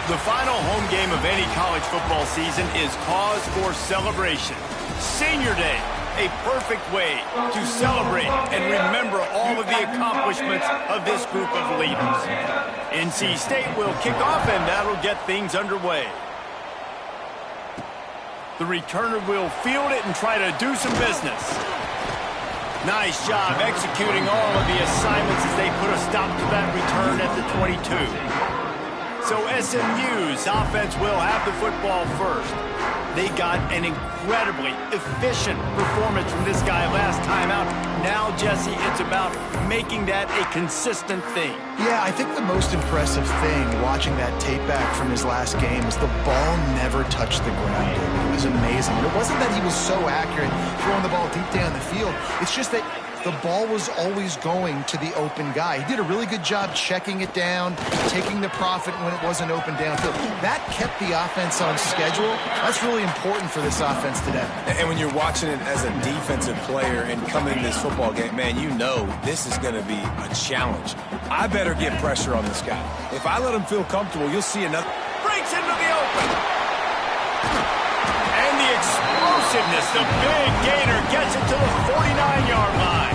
The final home game of any college football season is cause for celebration. Senior Day, a perfect way to celebrate and remember all of the accomplishments of this group of leaders. NC State will kick off, and that'll get things underway. The returner will field it and try to do some business. Nice job executing all of the assignments as they put a stop to that return at the 22. So SMU's offense will have the football first. They got an incredibly efficient performance from this guy last time out. Now, Jesse, it's about making that a consistent thing. Yeah, I think the most impressive thing watching that tape back from his last game is the ball never touched the ground. It was amazing. And it wasn't that he was so accurate throwing the ball deep down the field. It's just that the ball was always going to the open guy. He did a really good job checking it down, taking the profit when it wasn't open downfield. That kept the offense on schedule. That's really important for this offense today. And when you're watching it as a defensive player and coming in this football game, man, you know this is going to be a challenge. I better get pressure on this guy. If I let him feel comfortable, you'll see another. Breaks into the open. And the explosiveness, the big gainer gets it to the 49-yard line.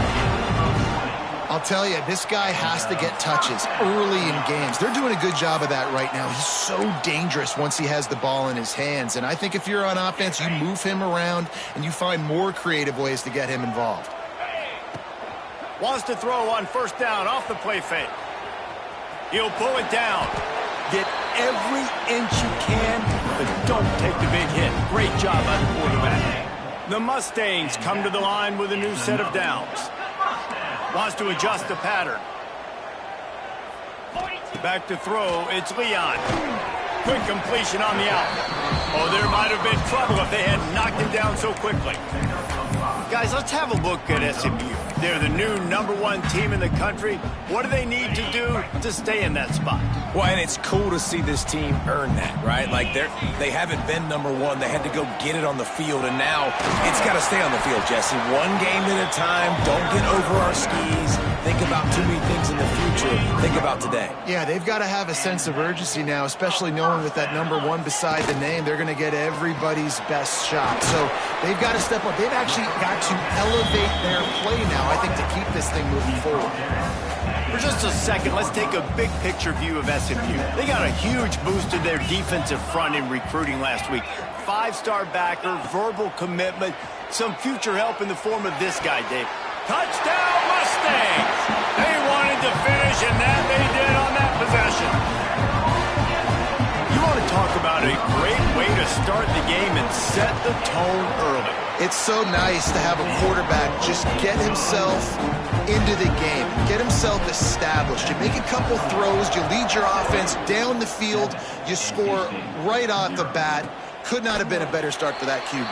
I'll tell you, this guy has to get touches early in games. They're doing a good job of that right now. He's so dangerous once he has the ball in his hands. And I think if you're on offense, you move him around and you find more creative ways to get him involved. Wants to throw on first down off the play fake. He'll pull it down. Get every inch you can, but don't take the big hit. Great job by the quarterback. The Mustangs come to the line with a new set of downs. Wants to adjust the pattern. Back to throw, it's Leon. Quick completion on the out. Oh, there might have been trouble if they had knocked him down so quickly. Guys, let's have a look at SMU. They're the new #1 team in the country. What do they need to do to stay in that spot? Well, and it's cool to see this team earn that, right? Like they haven't been #1. They had to go get it on the field, and now it's got to stay on the field, Jesse. One game at a time. Don't get over our skis. Think about too many things in the future. Think about today. Yeah, they've got to have a sense of urgency now, especially knowing with that #1 beside the name, they're going to get everybody's best shot. So they've got to step up. They've actually got to elevate their play now, I think, to keep this thing moving forward. For just a second, let's take a big picture view of SMU. They got a huge boost to their defensive front in recruiting last week. 5-star backer, verbal commitment, some future help in the form of this guy, Dave. Touchdown Mustangs! They wanted to finish, and that they did on that possession. You want to talk about a great way to start the game and set the tone early. It's so nice to have a quarterback just get himself into the game, get himself established. You make a couple throws, you lead your offense down the field, you score right off the bat. Could not have been a better start for that QB.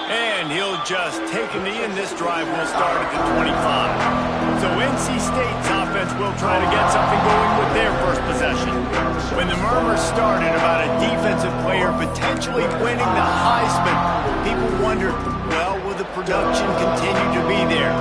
And he'll just take a knee, and this drive will start at the 25. So NC State's offense will try to get something going with their first possession. When the murmurs started about a defensive player potentially winning the Heisman, people wondered, well, will the production continue to be there?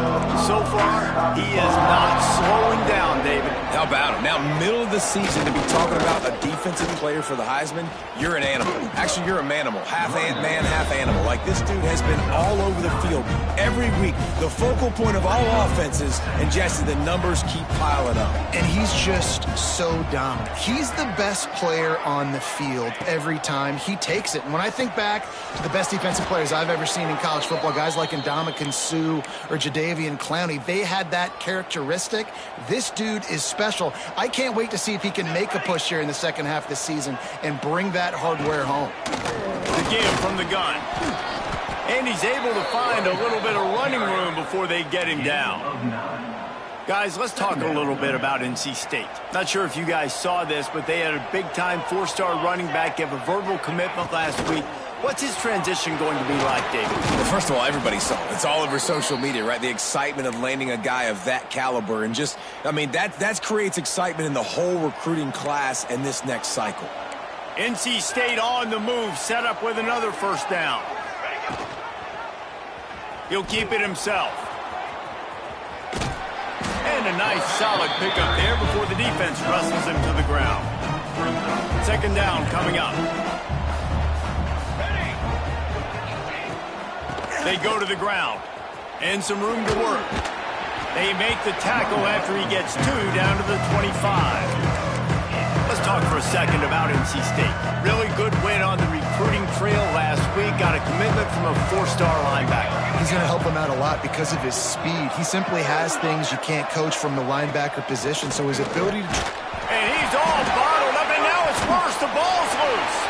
So far, he is not slowing down, David. How about it? Now, middle of the season, to be talking about a defensive player for the Heisman, you're an animal. Actually, you're a manimal. Half ant-man, half animal. Like, this dude has been all over the field every week. The focal point of all offenses, and Jesse, the numbers keep piling up. And he's just so dominant. He's the best player on the field every time he takes it. And when I think back to the best defensive players I've ever seen in college football, guys like Ndamukong Suh or Jadeveon Clowney, they had that characteristic. This dude is special. I can't wait to see if he can make a push here in the second half of the season and bring that hardware home. The give from the gun. And he's able to find a little bit of running room before they get him down. Guys, let's talk a little bit about NC State. Not sure if you guys saw this, but they had a big-time 4-star running back give a verbal commitment last week. What's his transition going to be like, David? Well, first of all, everybody saw it. It's all over social media, right? The excitement of landing a guy of that caliber. And just, I mean, that creates excitement in the whole recruiting class in this next cycle. NC State on the move, set up with another first down. He'll keep it himself. And a nice solid pickup there before the defense wrestles him to the ground. Second down coming up. They go to the ground. And some room to work. They make the tackle after he gets 2 down to the 25. Let's talk for a second about NC State. Really good win on the recruiting trail last week. Got a commitment from a 4-star linebacker. He's going to help him out a lot because of his speed. He simply has things you can't coach from the linebacker position, so his ability to... And he's all bottled up, and now it's worse. The ball's loose.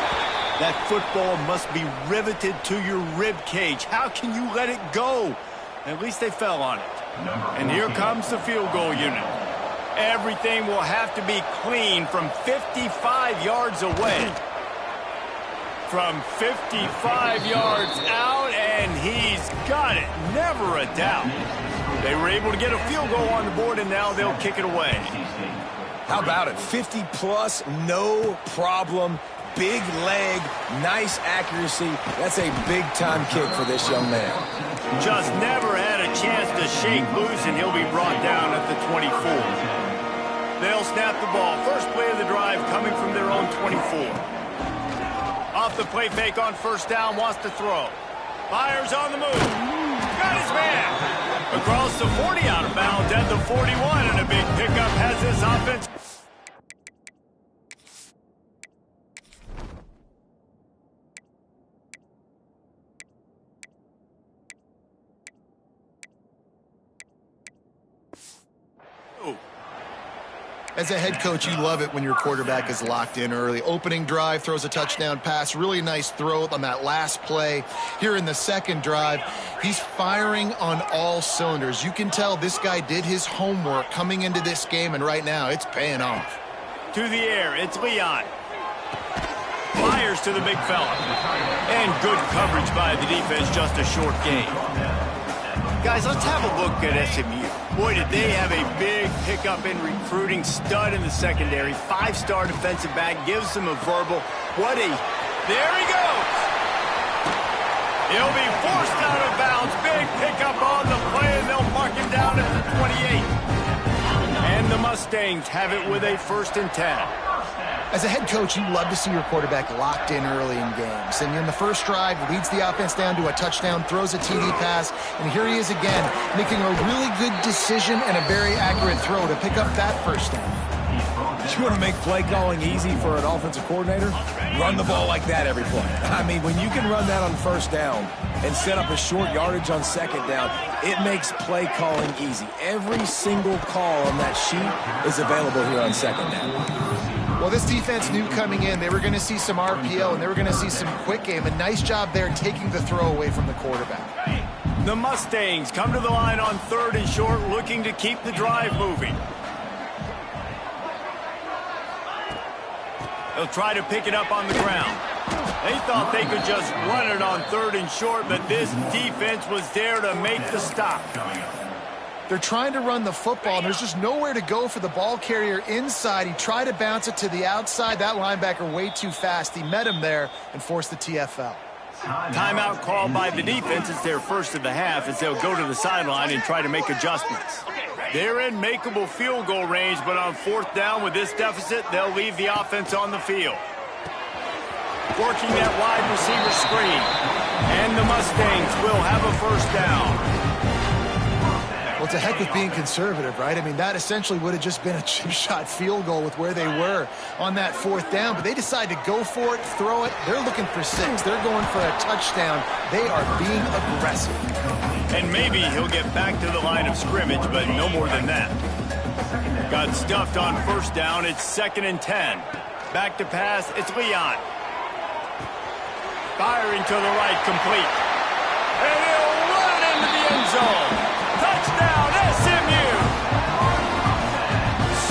That football must be riveted to your rib cage. How can you let it go? At least they fell on it. And here comes the field goal unit. Everything will have to be clean from 55 yards away. From 55 yards out, and he's got it. Never a doubt. They were able to get a field goal on the board, and now they'll kick it away. How about it? 50-plus, no problem. Big leg, nice accuracy. That's a big-time kick for this young man. Just never had a chance to shake loose, and he'll be brought down at the 24. They'll snap the ball. First play of the drive coming from their own 24. Off the play fake on first down, wants to throw. Fires on the move. Got his man. Across the 40, out of bounds at the 41, and a big pickup has this offense. As a head coach, you love it when your quarterback is locked in early. Opening drive, throws a touchdown pass. Really nice throw on that last play. Here in the second drive, he's firing on all cylinders. You can tell this guy did his homework coming into this game, and right now it's paying off. To the air, it's Leon. Fires to the big fella. And good coverage by the defense, just a short gain. Guys, let's have a look at SMU. Boy, did they have a big pickup in recruiting. Stud in the secondary. 5-star defensive back. Gives them a verbal. What a... There he goes. He'll be forced out of bounds. Big pickup on the play, and they'll mark him down at the 28. And the Mustangs have it with a 1st and 10. As a head coach, you love to see your quarterback locked in early in games. And in the first drive, leads the offense down to a touchdown, throws a TD pass, and here he is again, making a really good decision and a very accurate throw to pick up that first down. You want to make play calling easy for an offensive coordinator? Run the ball like that every play. I mean, when you can run that on first down and set up a short yardage on second down, it makes play calling easy. Every single call on that sheet is available here on second down. Well, this defense knew coming in they were going to see some RPO and they were going to see some quick game. A nice job there taking the throw away from the quarterback. The Mustangs come to the line on 3rd and short, looking to keep the drive moving. They'll try to pick it up on the ground. They thought they could just run it on 3rd and short, but this defense was there to make the stop. They're trying to run the football, and there's just nowhere to go for the ball carrier inside. He tried to bounce it to the outside. That linebacker way too fast. He met him there and forced the TFL. Timeout called by the defense. It's their first of the half as they'll go to the sideline and try to make adjustments. They're in makeable field goal range, but on 4th down with this deficit, they'll leave the offense on the field. Working that wide receiver screen. And the Mustangs will have a 1st down. Well, it's a heck of being conservative, right? I mean, that essentially would have just been a chip shot field goal with where they were on that 4th down, but they decide to go for it, throw it. They're looking for 6. They're going for a touchdown. They are being aggressive. And maybe he'll get back to the line of scrimmage, but no more than that. Got stuffed on 1st down. It's 2nd and 10. Back to pass. It's Leon. Firing to the right, complete. And he'll run it into the end zone. Touchdown, SMU!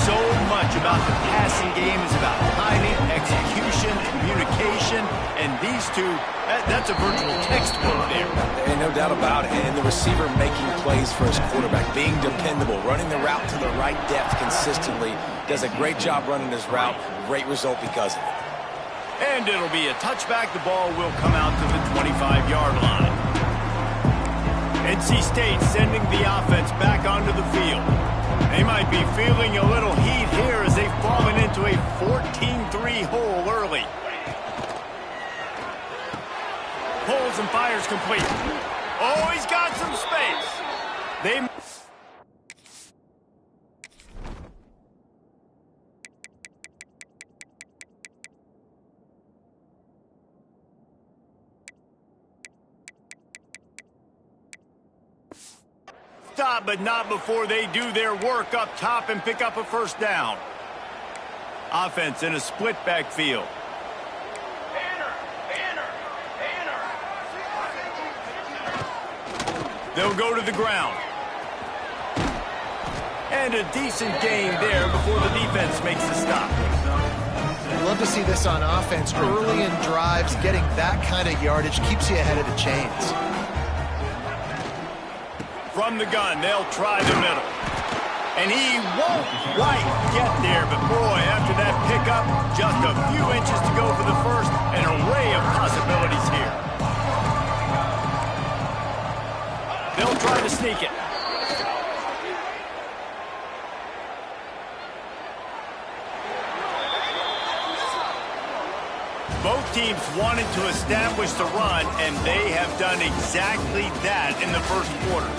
So much about the passing game is about timing, execution, communication, and these two, that's a virtual textbook there. And no doubt about it. And the receiver making plays for his quarterback, being dependable, running the route to the right depth consistently. Does a great job running his route. Great result because of it. And it'll be a touchback. The ball will come out to the 25-yard line. NC State sending the offense back onto the field. They might be feeling a little heat here as they've fallen into a 14-3 fires complete. Oh, he's got some space. They... Stop, but not before they do their work up top and pick up a first down. Offense in a split backfield. They'll go to the ground. And a decent gain there before the defense makes the stop. I love to see this on offense. Early in drives, getting that kind of yardage keeps you ahead of the chains. From the gun, they'll try the middle. And he won't quite get there, but boy, after that pickup, just a few inches to go for the first, an array of possibilities here. They'll try to sneak it. Both teams wanted to establish the run, and they have done exactly that in the first quarter.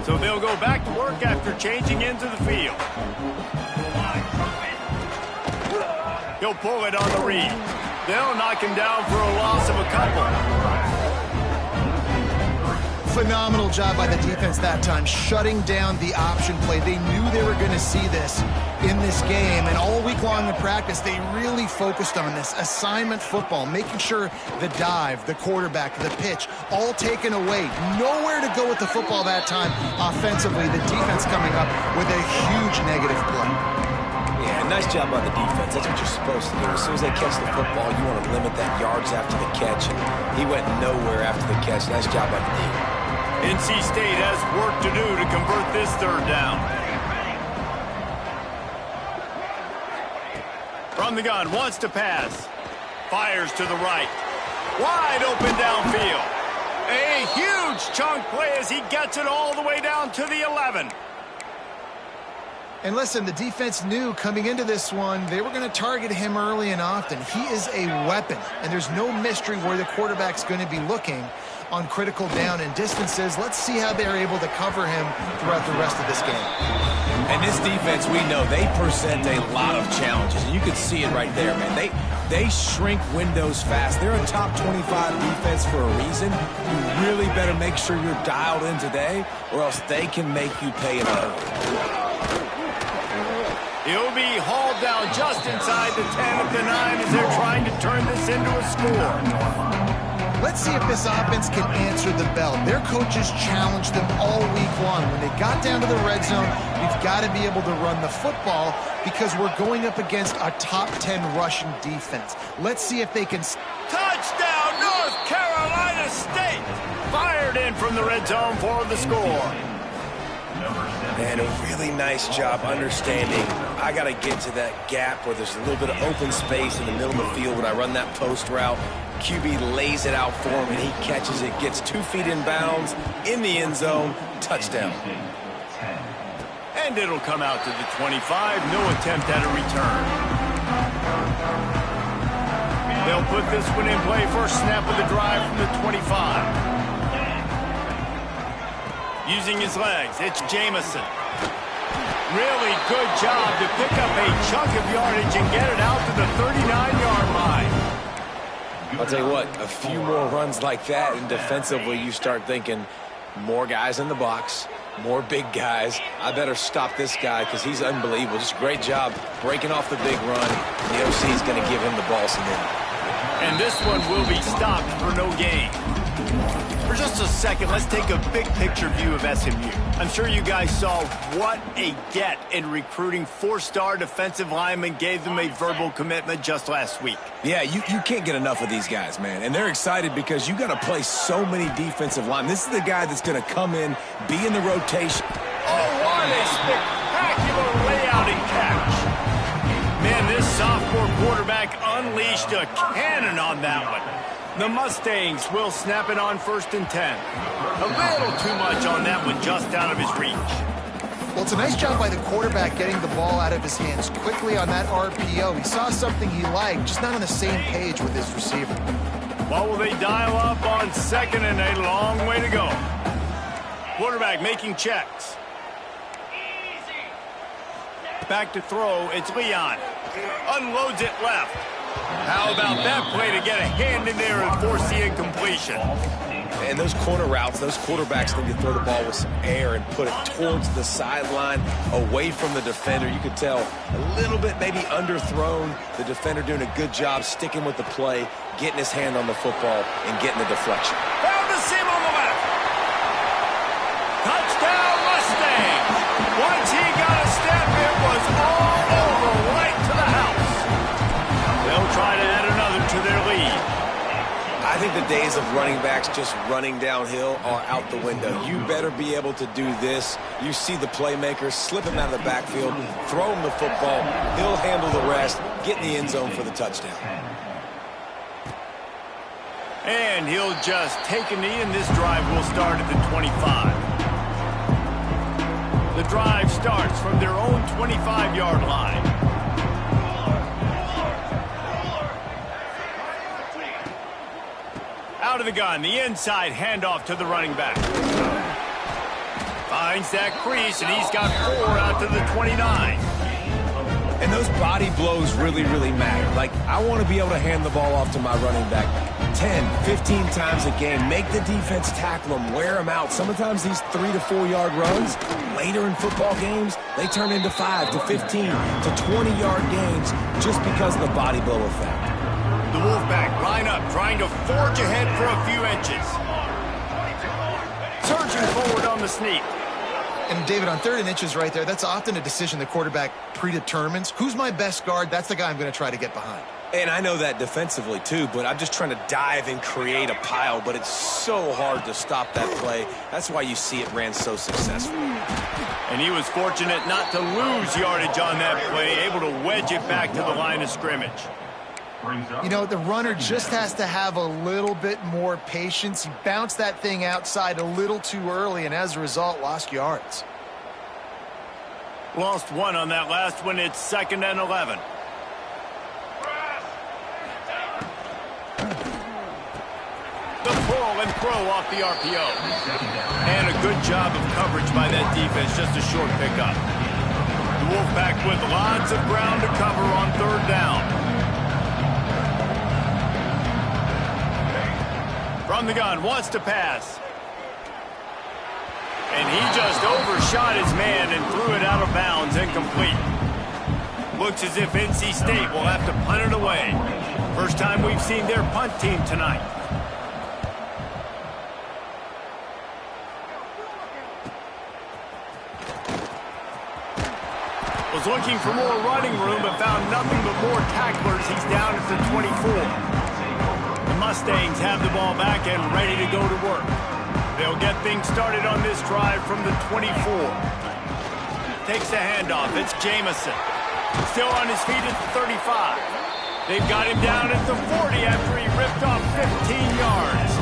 So they'll go back to work after changing into the field. He'll pull it on the read. They'll knock him down for a loss of a couple. Phenomenal job by the defense that time, shutting down the option play. They knew they were going to see this in this game, and all week long in practice, they really focused on this assignment football, making sure the dive, the quarterback, the pitch, all taken away. Nowhere to go with the football that time offensively. The defense coming up with a huge negative play. Yeah, nice job by the defense. That's what you're supposed to do. As soon as they catch the football, you want to limit that yards after the catch. And he went nowhere after the catch. Nice job by the defense. NC State has work to do to convert this third down. From the gun, wants to pass. Fires to the right. Wide open downfield. A huge chunk play as he gets it all the way down to the 11. And listen, the defense knew coming into this one, they were going to target him early and often. He is a weapon, and there's no mystery where the quarterback's going to be looking on critical down and distances. Let's see how they're able to cover him throughout the rest of this game. And this defense, we know, they present a lot of challenges. And you can see it right there, man. They shrink windows fast. They're a top 25 defense for a reason. You really better make sure you're dialed in today, or else they can make you pay in a hurry. He'll be hauled down just inside the 10 of the 9 as they're trying to turn this into a score. Let's see if this offense can answer the bell. Their coaches challenged them all week long. When they got down to the red zone, we've got to be able to run the football because we're going up against a top 10 Russian defense. Let's see if they can... Touchdown, North Carolina State! Fired in from the red zone for the score. And a really nice job understanding I got to get to that gap where there's a little bit of open space in the middle of the field when I run that post route. QB lays it out for him, and he catches it, gets 2 feet in bounds, in the end zone, touchdown. And it'll come out to the 25, no attempt at a return. They'll put this one in play, first snap of the drive from the 25. Using his legs, it's Jamison. Really good job to pick up a chunk of yardage and get it out to the 39-yard line. I'll tell you what, a few more runs like that, and defensively you start thinking more guys in the box, more big guys. I better stop this guy because he's unbelievable. Just a great job breaking off the big run. The OC is going to give him the ball some more. And this one will be stopped for no gain. For just a second, let's take a big picture view of SMU. I'm sure you guys saw what a get in recruiting 4-star defensive linemen gave them a verbal commitment just last week. Yeah, you can't get enough of these guys, man. And they're excited because you got to play so many defensive linemen. This is the guy that's going to come in, be in the rotation. Oh, what a spectacular layout and catch. Man, this sophomore quarterback unleashed a cannon on that one. The Mustangs will snap it on 1st and 10. A little too much on that one, just out of his reach. Well, it's a nice job by the quarterback getting the ball out of his hands quickly on that RPO. He saw something he liked, just not on the same page with his receiver. What will they dial up on second and a long way to go? Quarterback making checks. Back to throw, it's Leon. Unloads it left. How about that play to get a hand in there and force the incompletion? And those corner routes, those quarterbacks need to throw the ball with some air and put it towards the sideline, away from the defender. You could tell a little bit maybe underthrown. The defender doing a good job sticking with the play, getting his hand on the football, and getting the deflection. Found the seam on the left. Touchdown Mustangs. Once he got a step, it was all over right to the house. They'll try to add another to their lead. I think the days of running backs just running downhill are out the window. You better be able to do this. You see the playmaker, slip him out of the backfield, throw him the football. He'll handle the rest, get in the end zone for the touchdown. And he'll just take a knee, and this drive will start at the 25. The drive starts from their own 25-yard line. Out of the gun, the inside handoff to the running back. Finds that crease, and he's got 4 out to the 29. And those body blows really, really matter. Like, I want to be able to hand the ball off to my running back 10, 15 times a game. Make the defense tackle him, wear him out. Sometimes these 3 to 4 yard runs, later in football games, they turn into 5 to 15 to 20 yard gains just because of the body blow effect. The Wolfpack line up, trying to forge ahead for a few inches. Surging forward on the sneak. And David, on 3rd and inches right there, that's often a decision the quarterback predetermines. Who's my best guard? That's the guy I'm going to try to get behind. And I know that defensively too, but I'm just trying to dive and create a pile, but it's so hard to stop that play. That's why you see it ran so successfully. And he was fortunate not to lose yardage on that play, able to wedge it back to the line of scrimmage. You know, the runner just has to have a little bit more patience. He bounced that thing outside a little too early, and as a result, lost yards. Lost 1 on that last one. It's 2nd and 11. The pull and throw off the RPO. And a good job of coverage by that defense, just a short pickup. The Wolfpack with lots of ground to cover on 3rd down. From the gun, wants to pass. And he just overshot his man and threw it out of bounds, incomplete. Looks as if NC State will have to punt it away. First time we've seen their punt team tonight. Was looking for more running room, but found nothing but more tacklers. He's down at the 24. Mustangs have the ball back and ready to go to work. They'll get things started on this drive from the 24. Takes the handoff. It's Jamison. Still on his feet at the 35. They've got him down at the 40 after he ripped off 15 yards.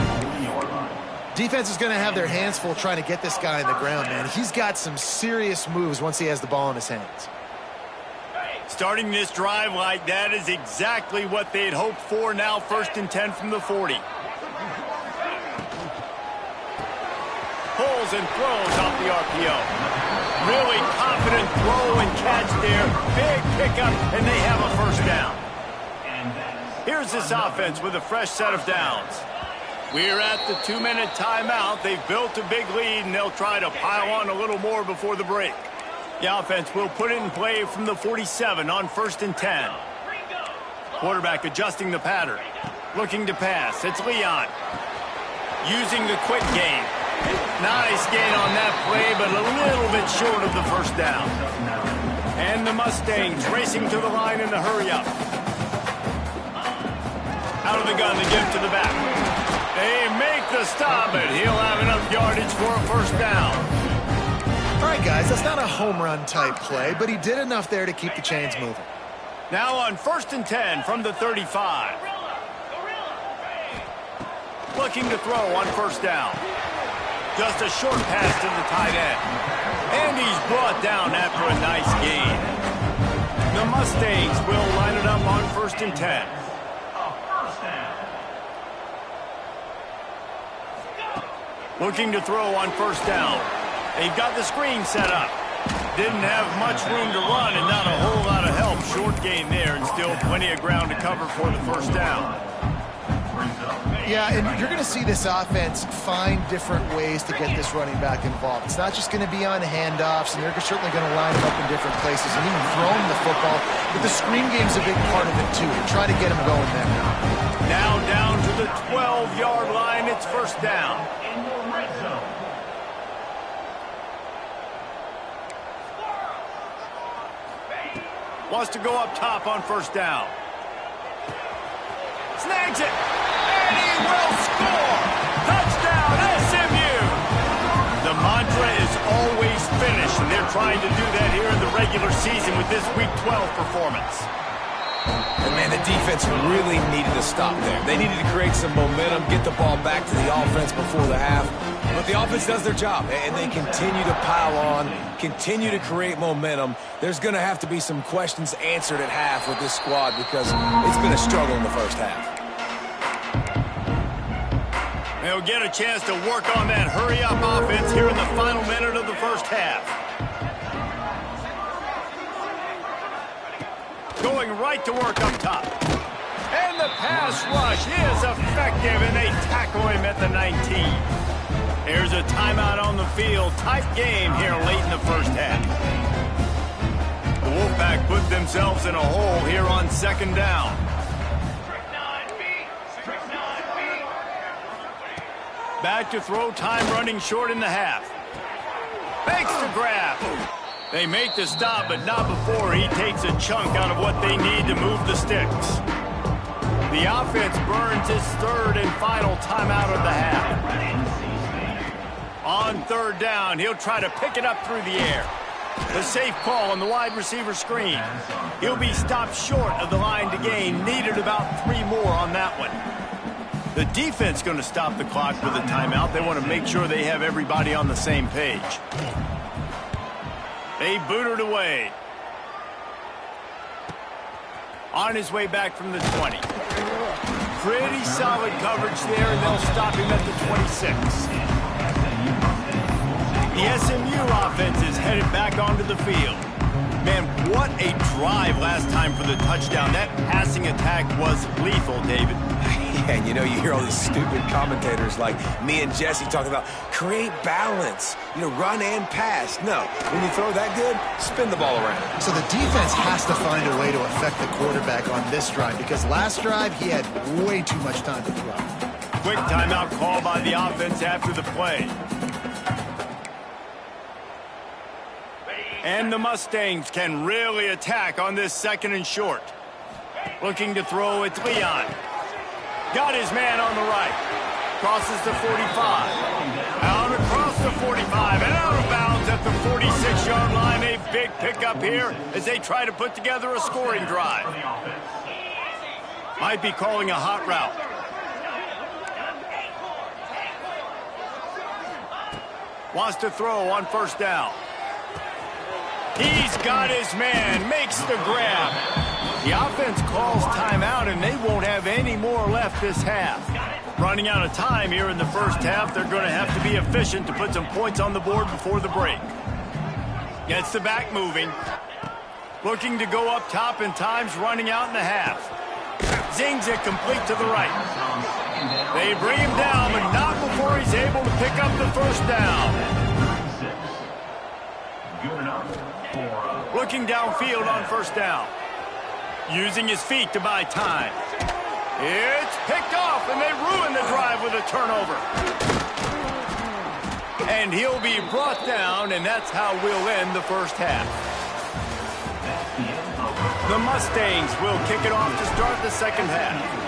Defense is going to have their hands full trying to get this guy on the ground, man. He's got some serious moves once he has the ball in his hands. Starting this drive like that is exactly what they'd hoped for. Now 1st and 10 from the 40. Pulls and throws off the RPO. Really confident throw and catch there. Big pickup, and they have a 1st down. Here's this offense with a fresh set of downs. We're at the 2-minute timeout. They've built a big lead, and they'll try to pile on a little more before the break. The offense will put it in play from the 47 on 1st and 10. Quarterback adjusting the pattern. Looking to pass. It's Leon. Using the quick game. Nice gain on that play, but a little bit short of the 1st down. And the Mustangs racing to the line in the hurry-up. Out of the gun, the give to the back. They make the stop, but he'll have enough yardage for a 1st down. All right, guys, that's not a home run type play, but he did enough there to keep the chains moving. Now on 1st and 10 from the 35. Looking to throw on 1st down. Just a short pass to the tight end. And he's brought down after a nice gain. The Mustangs will line it up on 1st and 10. Looking to throw on 1st down. They've got the screen set up. Didn't have much room to run and not a whole lot of help. Short gain there and still plenty of ground to cover for the 1st down. Yeah, and you're going to see this offense find different ways to get this running back involved. It's not just going to be on handoffs, and they're certainly going to line him up in different places and even throw him the football. But the screen game's a big part of it, too. Try to get him going there. Now down to the 12-yard line. It's 1st down. Wants to go up top on 1st down. Snags it. And he will score. Touchdown, SMU. The mantra is always finish, and they're trying to do that here in the regular season with this Week 12 performance. And, man, the defense really needed to stop there. They needed to create some momentum, get the ball back to the offense before the half. But the offense does their job, and they continue to pile on, continue to create momentum. There's going to have to be some questions answered at half with this squad because it's been a struggle in the 1st half. They'll get a chance to work on that hurry-up offense here in the final minute of the 1st half. Going right to work up top. And the pass rush is effective, and they tackle him at the 19. There's a timeout on the field. Tight game here late in the 1st half. The Wolfpack put themselves in a hole here on 2nd down. Back to throw, time running short in the half. Makes the grab. They make the stop, but not before he takes a chunk out of what they need to move the sticks. The offense burns his 3rd and final timeout of the half. On 3rd down, he'll try to pick it up through the air. The safe call on the wide receiver screen. He'll be stopped short of the line to gain. Needed about 3 more on that one. The defense going to stop the clock with a timeout. They want to make sure they have everybody on the same page. They boot it away. On his way back from the 20. Pretty solid coverage there, and they'll stop him at the 26. The SMU offense is headed back onto the field. Man, what a drive last time for the touchdown. That passing attack was lethal, David. Yeah, and you know, you hear all these stupid commentators like me and Jesse talking about create balance, run and pass. No, when you throw that good, spin the ball around. So the defense has to find a way to affect the quarterback on this drive because last drive he had way too much time to throw. Quick timeout call by the offense after the play. And the Mustangs can really attack on this 2nd and short. Looking to throw, it's Leon. Got his man on the right. Crosses the 45. Out across the 45 and out of bounds at the 46-yard line. A big pickup here as they try to put together a scoring drive. Might be calling a hot route. Wants to throw on 1st down. He's got his man, makes the grab. The offense calls timeout, and they won't have any more left this half. Running out of time here in the 1st half, they're going to have to be efficient to put some points on the board before the break. Gets the back moving. Looking to go up top, and time's running out in the half. Zings it complete to the right. They bring him down, but not before he's able to pick up the 1st down. Looking downfield on 1st down. Using his feet to buy time. It's picked off, and they ruin the drive with a turnover. And he'll be brought down, and that's how we'll end the 1st half. The Mustangs will kick it off to start the 2nd half.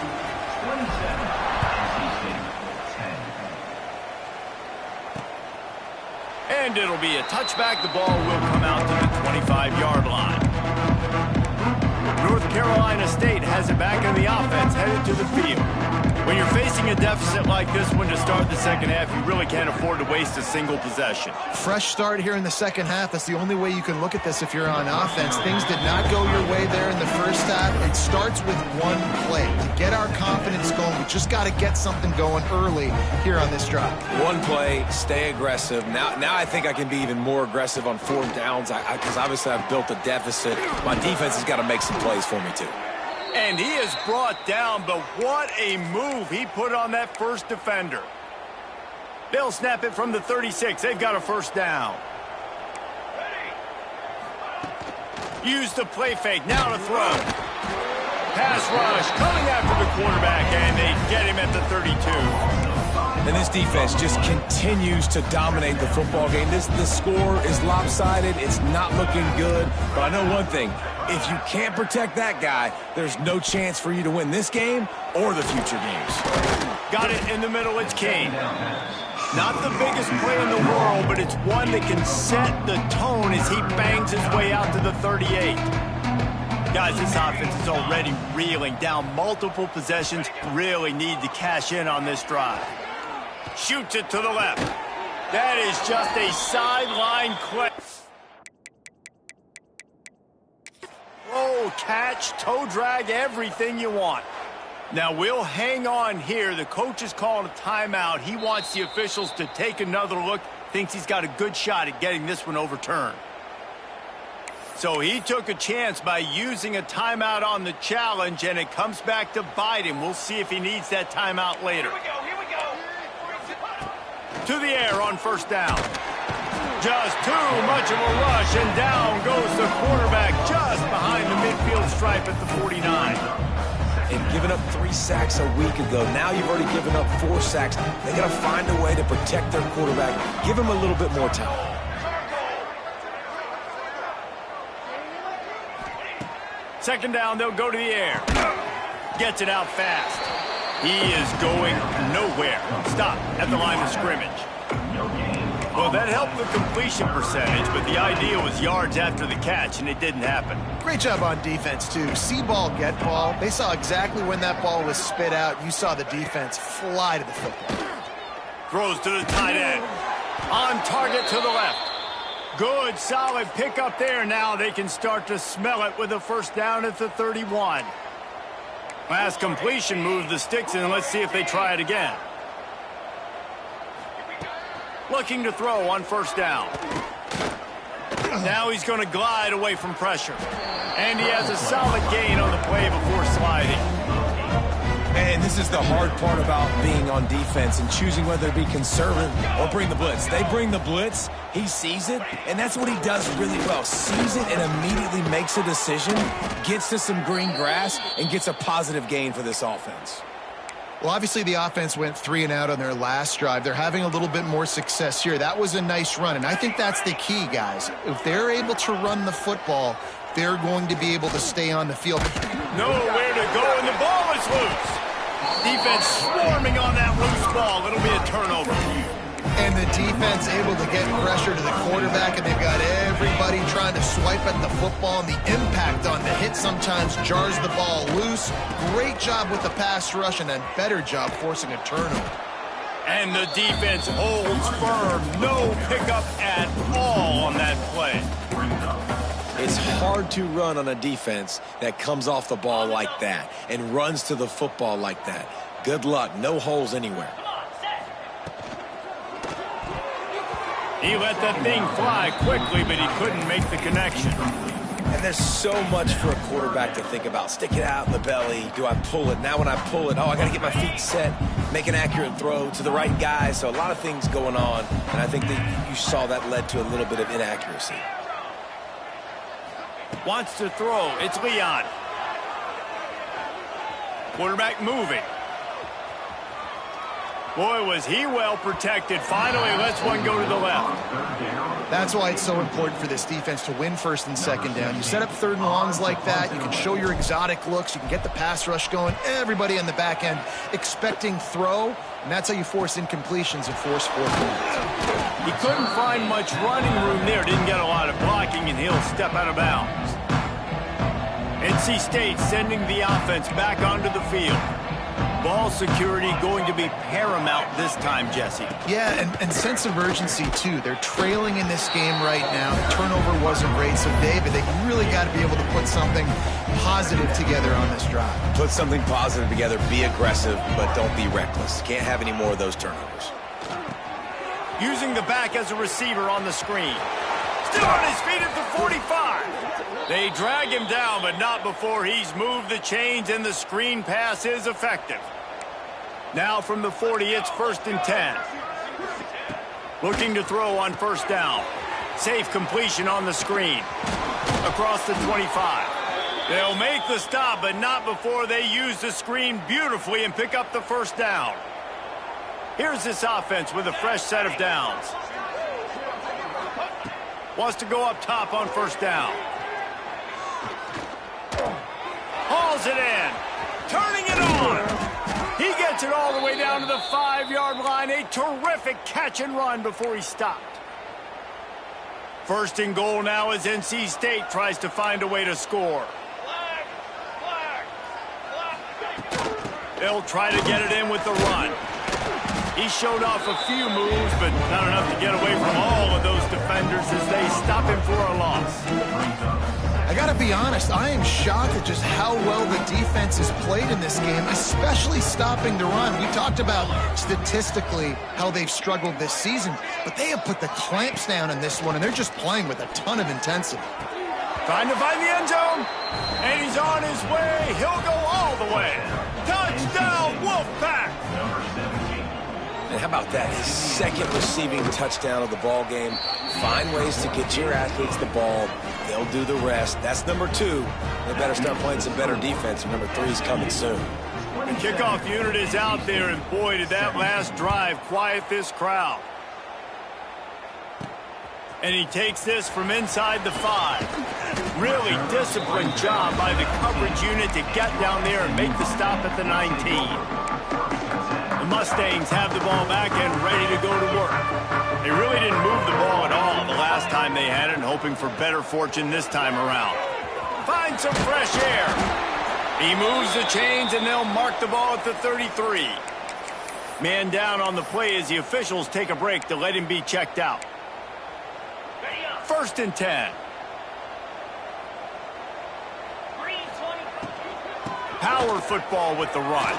And it'll be a touchback. The ball will come out to the 25-yard line. North Carolina State has it back in the offense headed to the field. When you're facing facing a deficit like this one to start the second half, you really can't afford to waste a single possession. Fresh start here in the second half. That's the only way you can look at this if you're on offense. Things did not go your way there in the first half. It starts with one play. To get our confidence going, we just got to get something going early here on this drive. One play, stay aggressive. Now I think I can be even more aggressive on fourth downs because obviously I've built a deficit. My defense has got to make some plays for me too. And he is brought down, but what a move he put on that first defender. They'll snap it from the 36. They've got a first down. Use the play fake. Now to throw. Pass rush coming after the quarterback, and they get him at the 32. And this defense just continues to dominate the football game. The score is lopsided. It's not looking good. But I know one thing. If you can't protect that guy, there's no chance for you to win this game or the future games. Got it in the middle. It's Kane. Not the biggest play in the world, but it's one that can set the tone as he bangs his way out to the 38. Guys, this offense is already reeling down multiple possessions. Really need to cash in on this drive. Shoots it to the left. That is just a sideline clip. Oh, catch, toe drag, everything you want. Now, we'll hang on here. The coach is calling a timeout. He wants the officials to take another look. Thinks he's got a good shot at getting this one overturned. So he took a chance by using a timeout on the challenge, and it comes back to bite him. We'll see if he needs that timeout later. Here we go. To the air on first down. Just too much of a rush, and down goes the quarterback just behind the midfield stripe at the 49. And giving up 3 sacks a week ago. Now you've already given up 4 sacks. They got to find a way to protect their quarterback. Give him a little bit more time. Second down, they'll go to the air. Gets it out fast. He is going nowhere. Stop at the line of scrimmage. Well, that helped the completion percentage, but the idea was yards after the catch, and it didn't happen. Great job on defense, too. See ball, get ball. They saw exactly when that ball was spit out. You saw the defense fly to the football. Throws to the tight end. On target to the left. Good, solid pickup there. Now they can start to smell it with a first down at the 31. Last completion moved the sticks in. Let's see if they try it again. Looking to throw on first down. Now he's going to glide away from pressure. And he has a solid gain on the play before sliding. And this is the hard part about being on defense and choosing whether to be conservative or bring the blitz. They bring the blitz, he sees it, and that's what he does really well. Sees it and immediately makes a decision, gets to some green grass, and gets a positive gain for this offense. Well, obviously the offense went 3 and out on their last drive. They're having a little bit more success here. That was a nice run, and I think that's the key, guys. If they're able to run the football, they're going to be able to stay on the field. Nowhere to go, and the ball is loose. Defense swarming on that loose ball. It'll be a turnover. And the defense able to get pressure to the quarterback, and they've got everybody trying to swipe at the football, and the impact on the hit sometimes jars the ball loose. Great job with the pass rush, and a better job forcing a turnover. And the defense holds firm. No pickup at all on that play. It's hard to run on a defense that comes off the ball like that and runs to the football like that. Good luck. No holes anywhere. He let that thing fly quickly, but he couldn't make the connection. And there's so much for a quarterback to think about. Stick it out in the belly. Do I pull it? Now when I pull it, I got to get my feet set, make an accurate throw to the right guy. So a lot of things going on, and I think that you saw that led to a little bit of inaccuracy. Wants to throw. It's Leon. Quarterback moving. Boy, was he well protected. Finally lets one go to the left. That's why it's so important for this defense to win first and second down. You set up third and longs like that. You can show your exotic looks. You can get the pass rush going. Everybody on the back end expecting throw, and that's how you force incompletions and force 4 points. He couldn't find much running room there. Didn't get a lot of blocking, and he'll step out of bounds. NC State sending the offense back onto the field. Ball security going to be paramount this time, Jesse. Yeah, and sense of urgency, too. They're trailing in this game right now. The turnover wasn't great, so David, they really got to be able to put something positive together on this drive. Put something positive together, be aggressive, but don't be reckless. Can't have any more of those turnovers. Using the back as a receiver on the screen. Still on his feet at the 45. They drag him down, but not before he's moved the chains and the screen pass is effective. Now from the 40, it's 1st and 10. Looking to throw on 1st down. Safe completion on the screen. Across the 25. They'll make the stop, but not before they use the screen beautifully and pick up the 1st down. Here's this offense with a fresh set of downs. Wants to go up top on 1st down. Hauls it in. Turning it on. He gets it all the way down to the 5-yard line. A terrific catch and run before he stopped. 1st and goal now as NC State tries to find a way to score. They'll try to get it in with the run. He showed off a few moves, but not enough to get away from all of those defenders as they stop him for a loss. I got to be honest, I am shocked at just how well the defense has played in this game, especially stopping the run. We talked about statistically how they've struggled this season, but they have put the clamps down in this one, and they're just playing with a ton of intensity. Trying to find the end zone, and he's on his way. He'll go all the way. Touchdown, Wolfpack! And how about that? His 2nd receiving touchdown of the ball game. Find ways to get your athletes the ball. They'll do the rest. That's number 2. They better start playing some better defense. And number 3 is coming soon. The kickoff unit is out there, and boy, did that last drive quiet this crowd. And he takes this from inside the 5. Really disciplined job by the coverage unit to get down there and make the stop at the 19. The Mustangs have the ball back and ready to go to work. They really didn't move the ball at all the last time they had it, and hoping for better fortune this time around. Find some fresh air. He moves the chains, and they'll mark the ball at the 33. Man down on the play as the officials take a break to let him be checked out. 1st and 10. Power football with the run.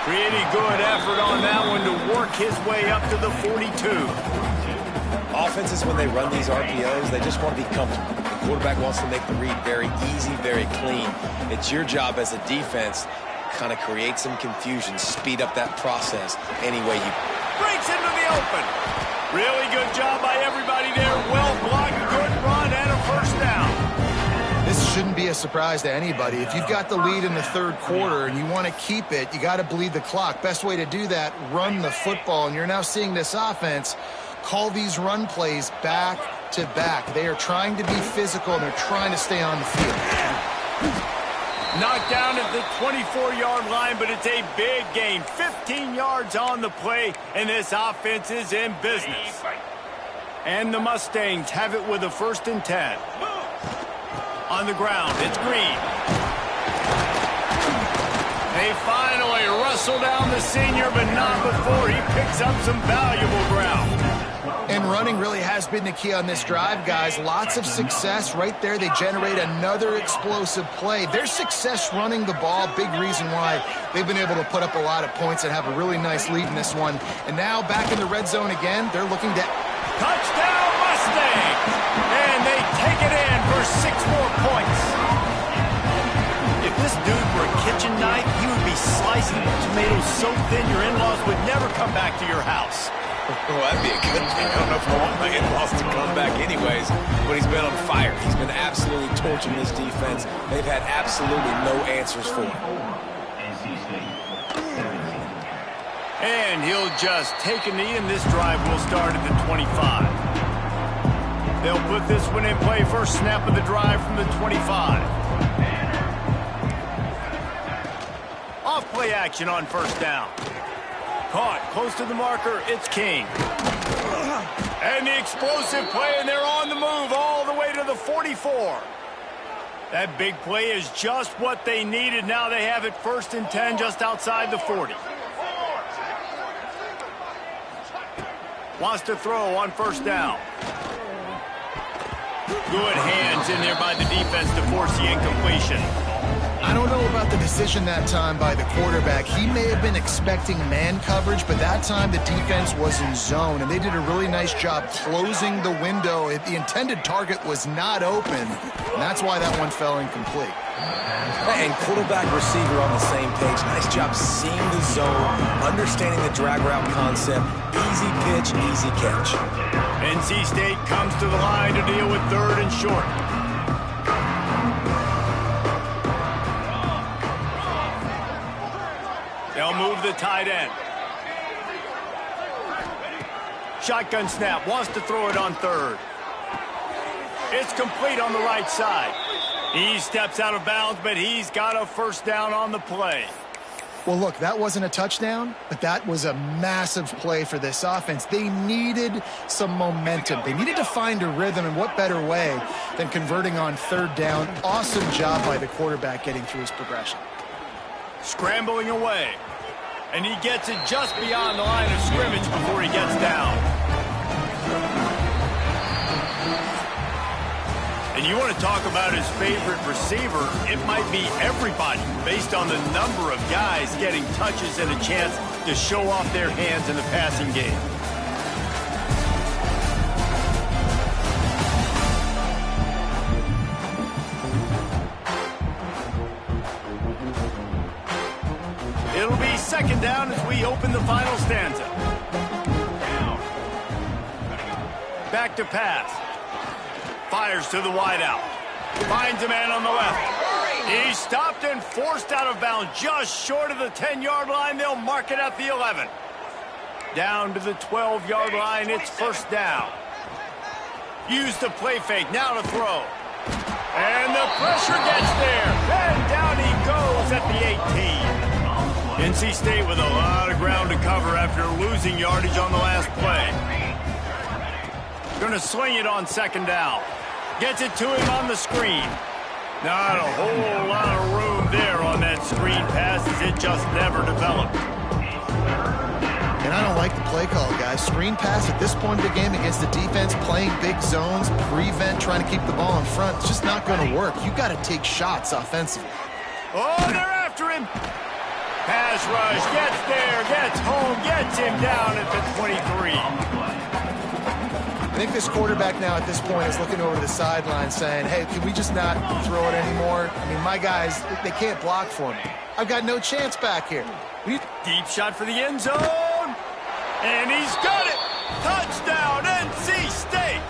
Pretty good effort on that one to work his way up to the 42. Offenses, when they run these RPOs, they just want to be comfortable. The quarterback wants to make the read very easy, very clean. It's your job as a defense to kind of create some confusion, speed up that process any way you... Breaks into the open. Really good job by everybody there. Well blocked, good run, and a 1st down. This shouldn't be a surprise to anybody. If you've got the lead in the 3rd quarter and you want to keep it, you got to bleed the clock. Best way to do that, run the football. And you're now seeing this offense call these run plays back to back. They are trying to be physical, and they're trying to stay on the field. Knocked down at the 24-yard line, but it's a big gain. 15 yards on the play, and this offense is in business. And the Mustangs have it with a 1st and 10. On the ground, it's Green. They finally wrestle down the senior, but not before he picks up some valuable ground. And running really has been the key on this drive, guys. Lots of success right there. They generate another explosive play. Their success running the ball, big reason why they've been able to put up a lot of points and have a really nice lead in this one. And now back in the red zone again, they're looking to... Touchdown, Mustangs! And they take it in for 6 more points. If this dude were a kitchen knife, he would be slicing tomatoes so thin your in-laws would never come back to your house. Well, that'd be a good thing. I don't know if I want my in-laws to come back anyways, but he's been on fire. He's been absolutely torching this defense. They've had absolutely no answers for him. And he'll just take a knee, and this drive will start at the 25. They'll put this one in play. First snap of the drive from the 25. Off play action on 1st down. Caught close to the marker. It's King. And the explosive play, and they're on the move all the way to the 44. That big play is just what they needed. Now they have it 1st and 10 just outside the 40. Wants to throw on 1st down. Good hands in there by the defense to force the incompletion. I don't know about the decision that time by the quarterback. He may have been expecting man coverage, but that time the defense was in zone, and they did a really nice job closing the window. The intended target was not open, and that's why that one fell incomplete. And quarterback receiver on the same page. Nice job seeing the zone, understanding the drag route concept. Easy pitch, easy catch. NC State comes to the line to deal with 3rd and short. They'll move the tight end. Shotgun snap, wants to throw it on 3rd. It's complete on the right side. He steps out of bounds, but he's got a 1st down on the play. Well, look, that wasn't a touchdown, but that was a massive play for this offense. They needed some momentum. They needed to find a rhythm, and what better way than converting on 3rd down. Awesome job by the quarterback getting through his progression. Scrambling away. And he gets it just beyond the line of scrimmage before he gets down. And you want to talk about his favorite receiver, it might be everybody based on the number of guys getting touches and a chance to show off their hands in the passing game. It'll be 2nd down as we open the final stanza. Back to pass. Fires to the wideout. Finds a man on the left. He's stopped and forced out of bounds just short of the 10-yard line. They'll mark it at the 11. Down to the 12-yard line. It's 1st down. Use the play fake. Now to throw. And the pressure gets there. And down he goes at the 18. NC State with a lot of ground to cover after losing yardage on the last play. Going to sling it on 2nd down. Gets it to him on the screen. Not a whole lot of room there on that screen pass as it just never developed. And I don't like the play call, guys. Screen pass at this point of the game against the defense, playing big zones, prevent, trying to keep the ball in front. It's just not going to work. You got to take shots offensively. Oh, they're after him. Pass rush, gets there, gets home, gets him down at the 23. I think this quarterback now at this point is looking over to the sideline saying, hey, can we just not throw it anymore? I mean, my guys, they can't block for me. I've got no chance back here. Deep shot for the end zone. And he's got it. Touchdown, NC State.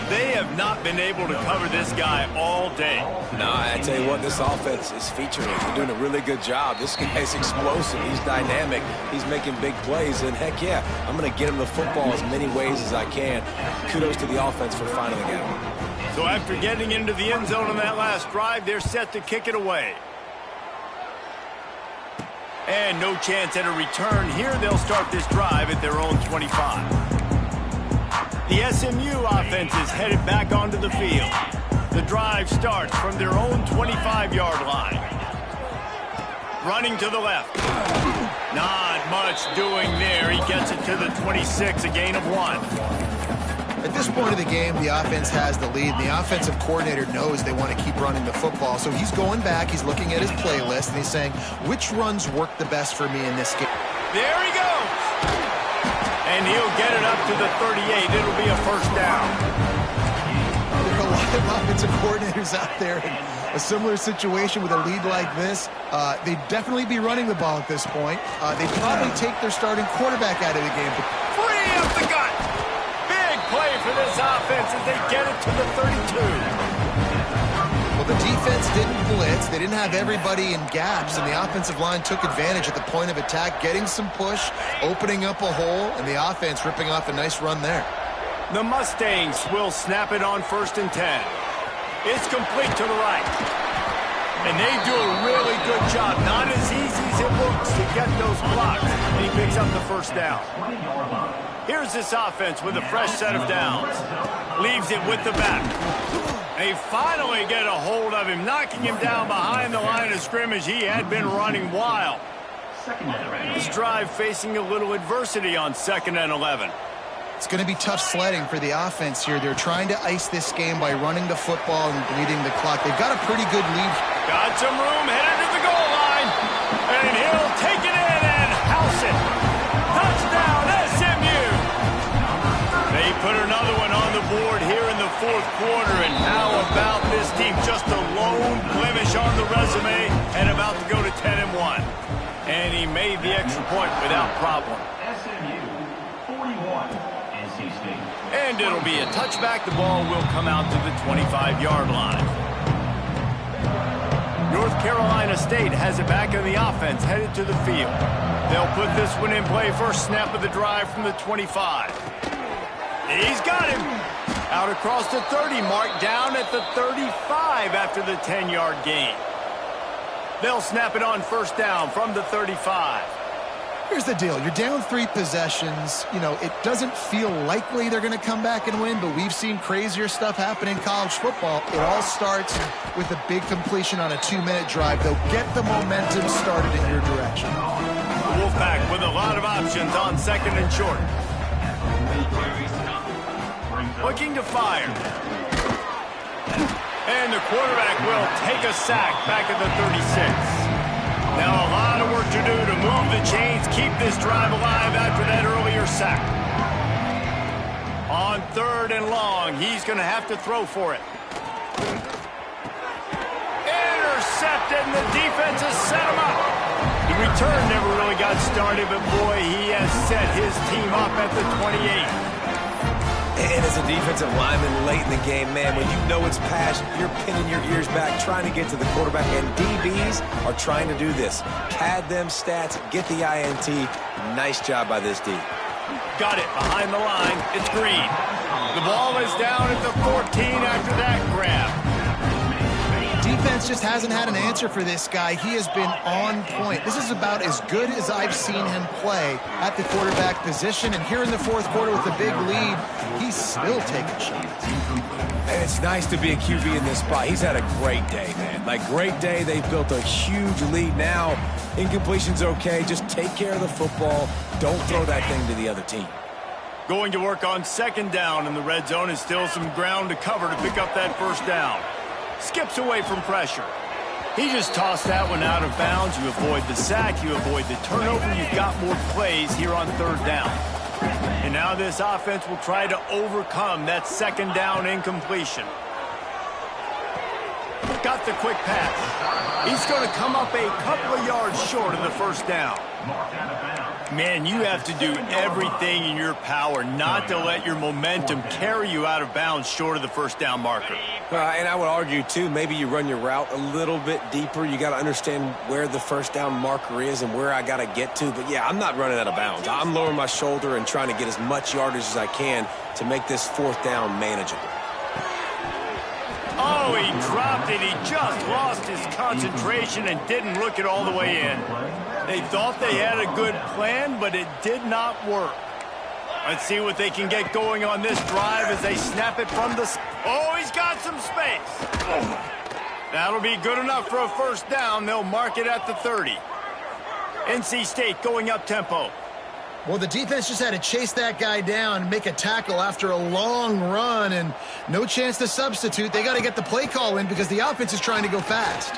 They have not been able to cover this guy all day. No, I tell you what, this offense is featuring. They're doing a really good job. This guy's explosive. He's dynamic. He's making big plays. And, heck, yeah, I'm going to get him the football as many ways as I can. Kudos to the offense for finding the gap. So after getting into the end zone on that last drive, they're set to kick it away. And no chance at a return here. They'll start this drive at their own 25. The SMU offense is headed back onto the field. The drive starts from their own 25-yard line. Running to the left. Not much doing there. He gets it to the 26, a gain of 1. At this point of the game, the offense has the lead, and the offensive coordinator knows they want to keep running the football. So he's going back, he's looking at his playlist, and he's saying, which runs work the best for me in this game? There he goes! And he'll get it up to the 38. It'll be a 1st down. There are a lot of offensive coordinators out there in a similar situation with a lead like this. They'd definitely be running the ball at this point. They'd probably take their starting quarterback out of the game. Free up the gut! Big play for this offense as they get it to the 32. Well, the defense didn't blitz. They didn't have everybody in gaps, and the offensive line took advantage at the point of attack, getting some push, opening up a hole, and the offense ripping off a nice run there. The Mustangs will snap it on 1st and 10. It's complete to the right. And they do a really good job. Not as easy as it looks to get kept those blocks, and he picks up the first down. Here's this offense with a fresh set of downs. Leaves it with the back. They finally get a hold of him, knocking him down behind the line of scrimmage. He had been running wild. This drive facing a little adversity on 2nd and 11. It's going to be tough sledding for the offense here. They're trying to ice this game by running the football and bleeding the clock. They've got a pretty good lead. Got some room, headed to the goal line. And he'll take it in and house it. Touchdown, SMU. They put another one on the board here in the 4th quarter. And how about this team? Just a lone blemish on the resume and about to go to 10-1. And he made the extra point without problem. And it'll be a touchback. The ball will come out to the 25-yard line. North Carolina State has it back on the offense, headed to the field. They'll put this one in play. First snap of the drive from the 25. He's got him. Out across the 30, marked down at the 35 after the 10-yard gain. They'll snap it on first down from the 35. Here's the deal. You're down 3 possessions. You know, it doesn't feel likely they're going to come back and win, but we've seen crazier stuff happen in college football. It all starts with a big completion on a 2-minute drive. They'll get the momentum started in your direction. The Wolfpack with a lot of options on 2nd and short. Looking to fire. And the quarterback will take a sack back at the 36. Now a lot of work to do to move the chains, keep this drive alive after that earlier sack. On 3rd and long, he's going to have to throw for it. Intercepted, and the defense has set him up. The return never really got started, but boy, he has set his team up at the 28. And as a defensive lineman late in the game, man, when you know it's past, you're pinning your ears back, trying to get to the quarterback, and DBs are trying to do this. Pad them stats, get the INT. Nice job by this D. Got it behind the line. It's Green. The ball is down at the 14 after that grab. Defense just hasn't had an answer for this guy. He has been on point. This is about as good as I've seen him play at the quarterback position. And here in the 4th quarter with a big lead, he's still taking shots. And it's nice to be a QB in this spot. He's had a great day, man. Like, great day. They've built a huge lead now. Incompletion's okay. Just take care of the football. Don't throw that thing to the other team. Going to work on 2nd down in the red zone, and still some ground to cover to pick up that first down. Skips away from pressure. He just tossed that one out of bounds. You avoid the sack, you avoid the turnover. You've got more plays here on 3rd down. And now this offense will try to overcome that 2nd down incompletion. Got the quick pass. He's going to come up a couple of yards short of the first down. Man, you have to do everything in your power not to let your momentum carry you out of bounds short of the first down marker. And I would argue, too, maybe you run your route a little bit deeper. You got to understand where the first down marker is and where I got to get to. But, yeah, I'm not running out of bounds. I'm lowering my shoulder and trying to get as much yardage as I can to make this 4th down manageable. Oh, he dropped it. He just lost his concentration and didn't look it all the way in. They thought they had a good plan, but it did not work. Let's see what they can get going on this drive as they snap it from the... Oh, he's got some space. That'll be good enough for a first down. They'll mark it at the 30. NC State going up tempo. Well, the defense just had to chase that guy down and make a tackle after a long run, and no chance to substitute. They got to get the play call in because the offense is trying to go fast.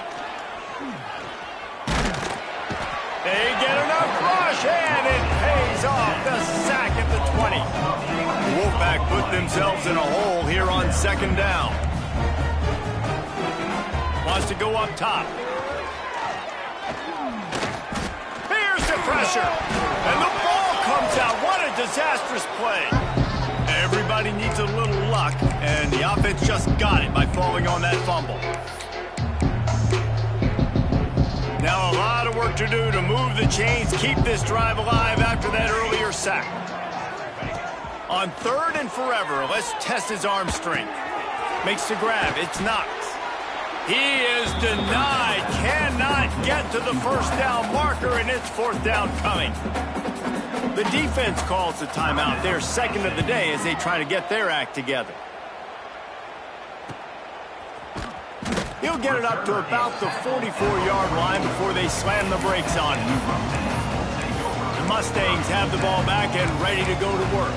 They get enough rush, and it pays off. The sack at the 20. The Wolfpack put themselves in a hole here on 2nd down. Wants to go up top. Here's the pressure, and the ball comes out. What a disastrous play. Everybody needs a little luck, and the offense just got it by falling on that fumble. Now a lot of work to do to move the chains, keep this drive alive after that earlier sack. On 3rd and forever, let's test his arm strength. Makes the grab, it's Knox. He is denied, cannot get to the first down marker, and it's It's fourth down coming. The defense calls the timeout. They're second of the day as they try to get their act together. He'll get it up to about the 44-yard line before they slam the brakes on him. The Mustangs have the ball back and ready to go to work.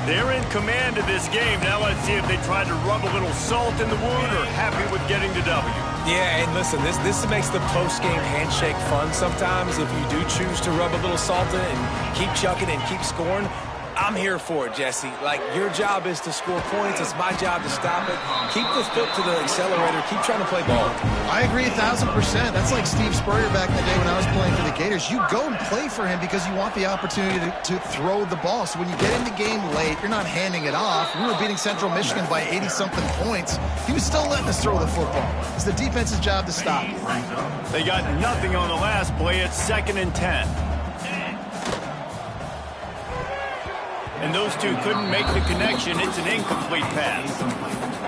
They're in command of this game. Now let's see if they try to rub a little salt in the wound or happy with getting the W. Yeah, and listen, this makes the post-game handshake fun sometimes if you do choose to rub a little salt in it and keep chucking and keep scoring. I'm here for it, Jesse. Like, your job is to score points. It's my job to stop it. Keep the foot to the accelerator. Keep trying to play ball. I agree 1,000%. That's like Steve Spurrier back in the day when I was playing for the Gators. You go and play for him because you want the opportunity to throw the ball. So when you get in the game late, you're not handing it off. We were beating Central Michigan by 80-something points. He was still letting us throw the football. It's the defense's job to stop. They got nothing on the last play. It's 2nd and 10. And those two couldn't make the connection. It's an incomplete pass.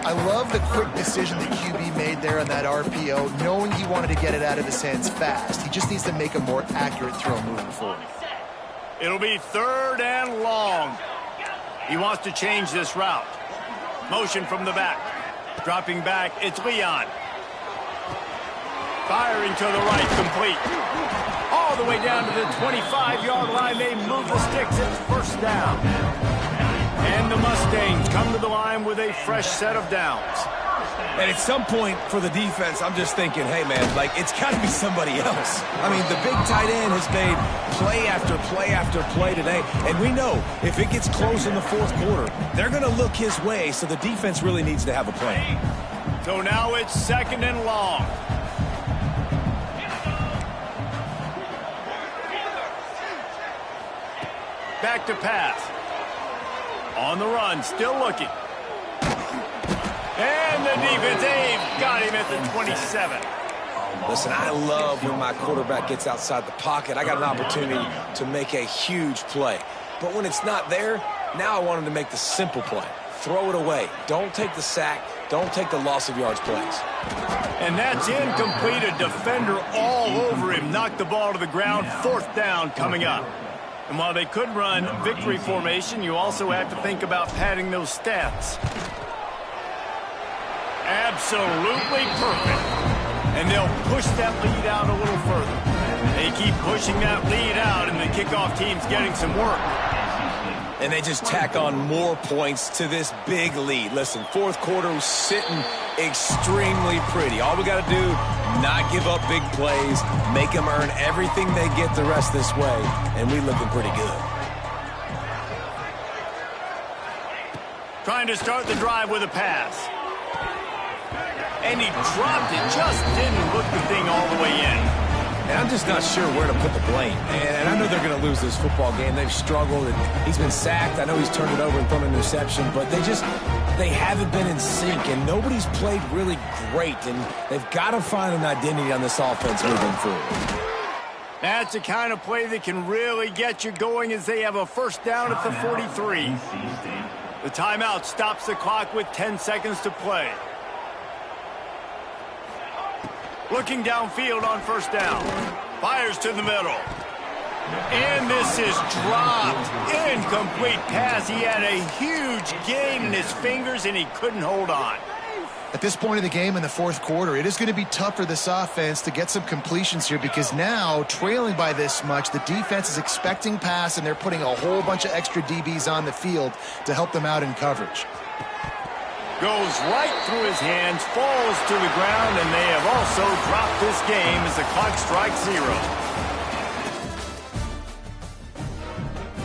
I love the quick decision that QB made there on that RPO, knowing he wanted to get it out of his hands fast. He just needs to make a more accurate throw moving forward. It'll be 3rd and long. He wants to change this route. Motion from the back. Dropping back, it's Leon. Firing to the right, complete. All the way down to the 25-yard line. They move the sticks. It's 1st down. And the Mustangs come to the line with a fresh set of downs. And at some point for the defense, I'm just thinking, hey, man, like, it's got to be somebody else. I mean, the big tight end has made play after play after play today. And we know if it gets close in the 4th quarter, they're going to look his way, so the defense really needs to have a plan. So now it's 2nd and long. Back to pass. On the run, still looking. And the defense, they've got him at the 27. Listen, I love when my quarterback gets outside the pocket. I got an opportunity to make a huge play. But when it's not there, now I want him to make the simple play. Throw it away. Don't take the sack. Don't take the loss of yards plays. And that's incomplete. A defender all over him. Knocked the ball to the ground. 4th down coming up. And while they could run victory formation, you also have to think about padding those stats. Absolutely perfect. And they'll push that lead out a little further. They keep pushing that lead out, and the kickoff team's getting some work. And they just tack on more points to this big lead. Listen, 4th quarter was sitting extremely pretty. All we got to do, not give up big plays, make them earn everything they get the rest this way, and we looking pretty good. Trying to start the drive with a pass. And he dropped it, just didn't hook the thing all the way in. And I'm just not sure where to put the blame. And I know they're going to lose this football game. They've struggled, and he's been sacked. I know he's turned it over and thrown an interception, but they haven't been in sync, and nobody's played really great, and they've got to find an identity on this offense moving forward. That's the kind of play that can really get you going as they have a 1st down at the 43. The timeout stops the clock with 10 seconds to play. Looking downfield on 1st down. Fires to the middle. And this is dropped. Incomplete pass. He had a huge gain in his fingers, and he couldn't hold on. At this point of the game in the 4th quarter, it is going to be tough for this offense to get some completions here because now, trailing by this much, the defense is expecting pass, and they're putting a whole bunch of extra DBs on the field to help them out in coverage. Goes right through his hands, falls to the ground, and they have also dropped this game as the clock strikes 0.